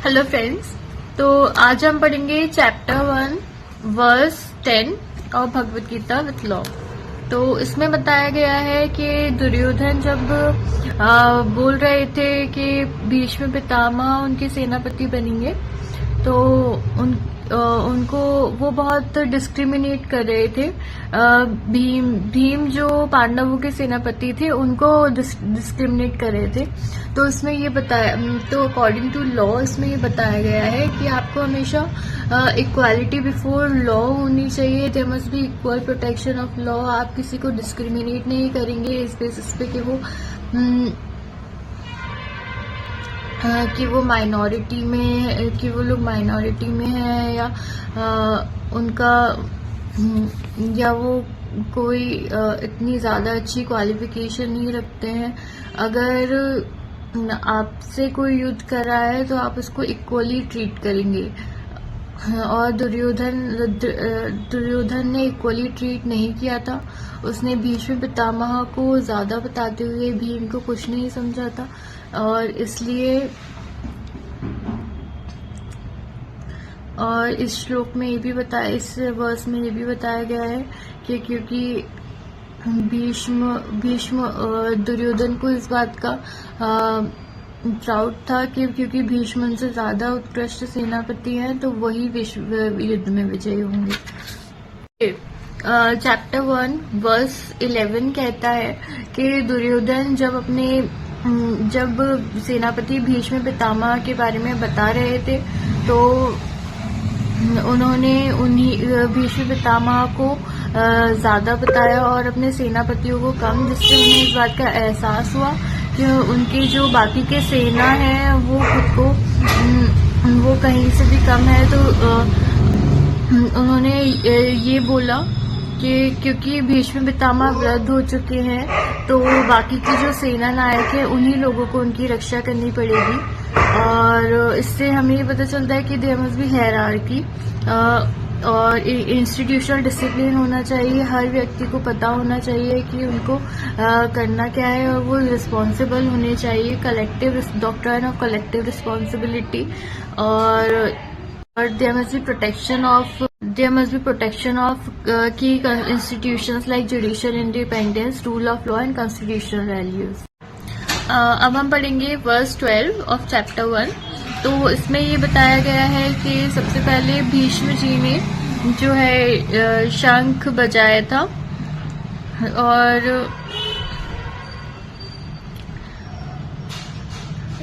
Hello friends, तो आज हम पढ़ेंगे चैप्टर 1 वर्स 10 और भगवत गीता विथ लॉ। तो इसमें बताया गया है कि दुर्योधन जब बोल रहे थे कि भीष्म पितामह उनके सेनापति बनेंगे, तो उनको वो बहुत डिस्क्रिमिनेट कर रहे थे। भीम जो पांडवों के सेनापति थे उनको डिस्क्रिमिनेट कर रहे थे। तो इसमें ये बताया, तो अकॉर्डिंग टू लॉ इसमें ये बताया गया है कि आपको हमेशा इक्वालिटी बिफोर लॉ होनी चाहिए। There must be equal protection of law. आप किसी को डिस्क्रिमिनेट नहीं करेंगे इस बेसिस पे कि वो माइनॉरिटी में, कि वो लोग माइनॉरिटी में है या उनका या वो कोई इतनी ज़्यादा अच्छी क्वालिफिकेशन नहीं रखते हैं। अगर आपसे कोई युद्ध कर रहा है तो आप उसको इक्वली ट्रीट करेंगे, और दुर्योधन ने इक्वली ट्रीट नहीं किया था। उसने भीष्म पितामह को ज़्यादा बताते हुए भीम को कुछ नहीं समझा था, और इसलिए और इस श्लोक में ये भी बताया, इस वर्स में ये भी बताया गया है कि क्योंकि भीष्म दुर्योधन को इस बात का प्राउड था कि क्योंकि भीष्म उनसे ज्यादा उत्कृष्ट सेनापति हैं तो वही विश्व युद्ध में विजयी होंगे। चैप्टर 1 वर्स 11 कहता है कि दुर्योधन जब सेनापति भीष्म पितामह के बारे में बता रहे थे तो उन्होंने भीष्म पितामह को ज्यादा बताया और अपने सेनापतियों को कम, जिससे उन्हें इस बात का एहसास हुआ कि उनकी जो बाकी के सेना है वो खुद को वो कहीं से भी कम है। तो उन्होंने ये बोला कि क्योंकि भीष्म पितामह वृद्ध हो चुके हैं तो बाकी की जो सेना नायक है उन्हीं लोगों को उनकी रक्षा करनी पड़ेगी। और इससे हमें ये पता चलता है कि देयर मस्ट बी हायरार्की और इंस्टीट्यूशनल डिसिप्लिन होना चाहिए। हर व्यक्ति को पता होना चाहिए कि उनको करना क्या है, और वो रिस्पॉन्सिबल होने चाहिए। Collective doctrine of collective responsibility, और there must be protection of key institutions like judicial independence, rule of law and constitutional values. अब हम पढ़ेंगे वर्स 12 ऑफ चैप्टर 1। तो इसमें ये बताया गया है कि सबसे पहले भीष्म जी ने जो है शंख बजाया था, और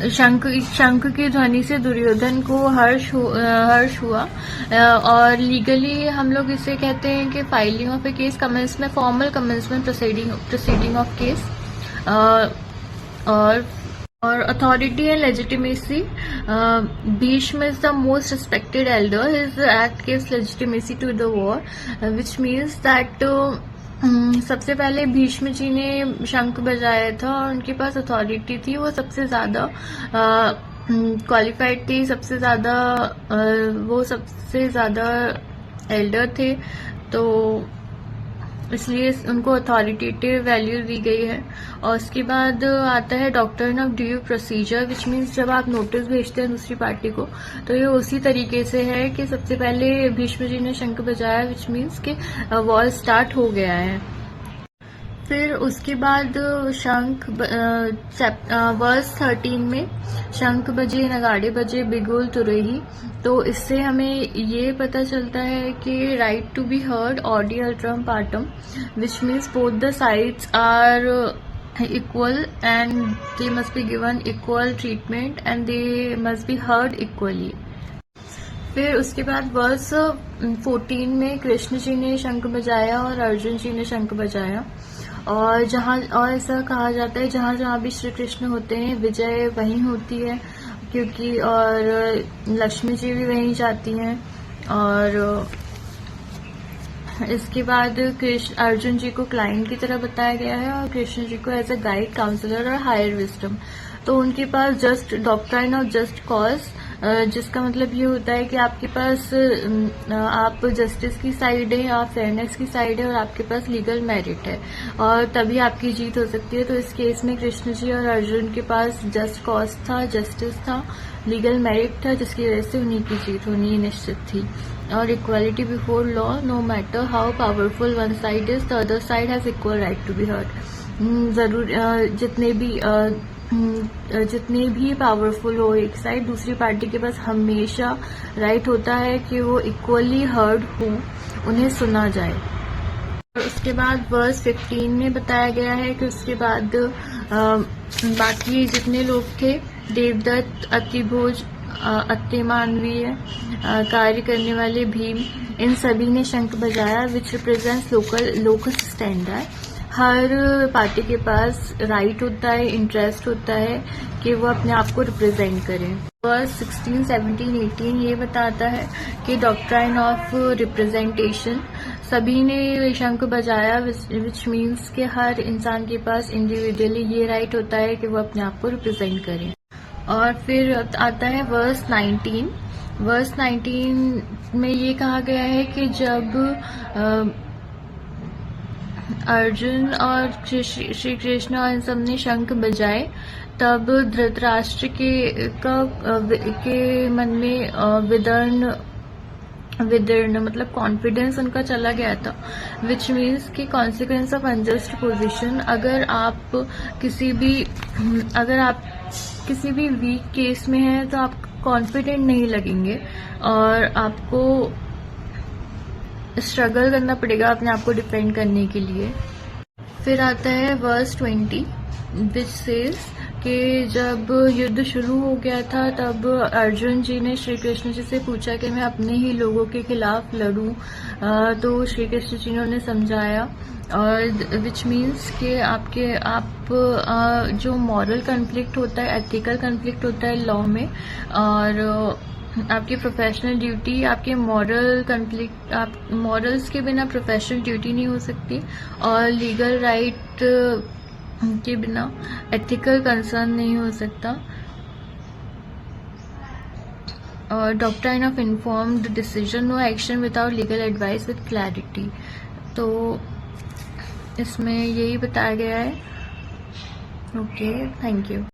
शंख की ध्वनि से दुर्योधन को हर्ष हुआ। और लीगली हम लोग इसे कहते हैं कि filing of A case, commencement, formal commencement proceeding of case. और authority and legitimacy, Bhishma is the most respected elder. His act gives legitimacy to the war, which means that सबसे पहले भीष्म जी ने शंख बजाया था और उनके पास अथॉरिटी थी, वो सबसे ज्यादा क्वालिफाइड थी, वो सबसे ज्यादा एल्डर थे, तो इसलिए उनको अथॉरिटेटिव वैल्यू दी गई है। और उसके बाद आता है doctrine of due procedure, which means जब आप नोटिस भेजते हैं दूसरी पार्टी को तो ये उसी तरीके से है कि सबसे पहले भीष्म जी ने शंख बजाया, विच मीन्स कि वॉर स्टार्ट हो गया है। फिर उसके बाद शंख वर्स 13 में शंख बजे, नगाड़े बजे, बिगुल तुरही। तो इससे हमें ये पता चलता है कि right to be heard, audi alteram partem, which means both the sides are equal and they must be given equal treatment and they must be heard equally. फिर उसके बाद वर्स 14 में कृष्ण जी ने शंख बजाया और अर्जुन जी ने शंख बजाया, और ऐसा कहा जाता है जहाँ जहाँ भी श्री कृष्ण होते हैं विजय वहीं होती है, क्योंकि और लक्ष्मी जी भी वहीं जाती हैं। और इसके बाद अर्जुन जी को क्लाइंट की तरह बताया गया है और कृष्ण जी को एज अ गाइड, काउंसलर और हायर विजडम। तो उनके पास just doctrine of just cause, जिसका मतलब ये होता है कि आपके पास आप जस्टिस की साइड है, आप फेयरनेस की साइड है और आपके पास लीगल मेरिट है और तभी आपकी जीत हो सकती है। तो इस केस में कृष्ण जी और अर्जुन के पास जस्ट कॉज था, जस्टिस था, लीगल मेरिट था, जिसकी वजह से उन्हीं की जीत होनी निश्चित थी। और equality before law, no matter how powerful one side is, the other side has equal right to be heard. जरूर जितने भी पावरफुल हो एक साइड, दूसरी पार्टी के पास हमेशा राइट होता है कि वो इक्वली हर्ड हो, उन्हें सुना जाए। और उसके बाद वर्स 15 में बताया गया है कि उसके बाद बाकी जितने लोग थे, देवदत्त, अतिभोज, अत्यमानवीय कार्य करने वाले भीम, इन सभी ने शंख बजाया, विच रिप्रेजेंट्स लोकल स्टैंडर्ड। हर पार्टी के पास राइट होता है, इंटरेस्ट होता है कि वो अपने आप को रिप्रेजेंट करें। वर्स 16, 17, 18 ये बताता है कि डॉक्ट्राइन ऑफ रिप्रेजेंटेशन, सभी ने शंख बजाया, विच मीन्स कि हर इंसान के पास इंडिविजुअली ये राइट होता है कि वो अपने आप को रिप्रेजेंट करें। और फिर आता है वर्स 19। वर्स 19 में ये कहा गया है कि जब अर्जुन और श्री कृष्ण और इन सब ने शंख बजाए, तब धृतराष्ट्र के मन में विदर्ण मतलब कॉन्फिडेंस उनका चला गया था, विच मीन्स कि कॉन्सिक्वेंस ऑफ अनजस्ट पोजीशन। अगर आप किसी भी वीक केस में हैं तो आप कॉन्फिडेंट नहीं लगेंगे और आपको स्ट्रगल करना पड़ेगा अपने आप को डिफेंड करने के लिए। फिर आता है वर्स 20, विच सेज कि जब युद्ध शुरू हो गया था तब अर्जुन जी ने श्री कृष्ण जी से पूछा कि मैं अपने ही लोगों के खिलाफ लड़ूं, तो श्री कृष्ण जी ने उन्हें समझाया। और विच मीन्स कि आप जो मॉरल कन्फ्लिक्ट होता है, एथिकल कन्फ्लिक्ट होता है लॉ में, और आपकी प्रोफेशनल ड्यूटी, आपके मॉरल कन्फ्लिक्ट, आप मॉरल्स के बिना प्रोफेशनल ड्यूटी नहीं हो सकती और लीगल राइट के बिना एथिकल कंसर्न नहीं हो सकता। और doctrine of informed decision, no action without legal advice with clarity. तो इसमें यही बताया गया है। Okay, thank you.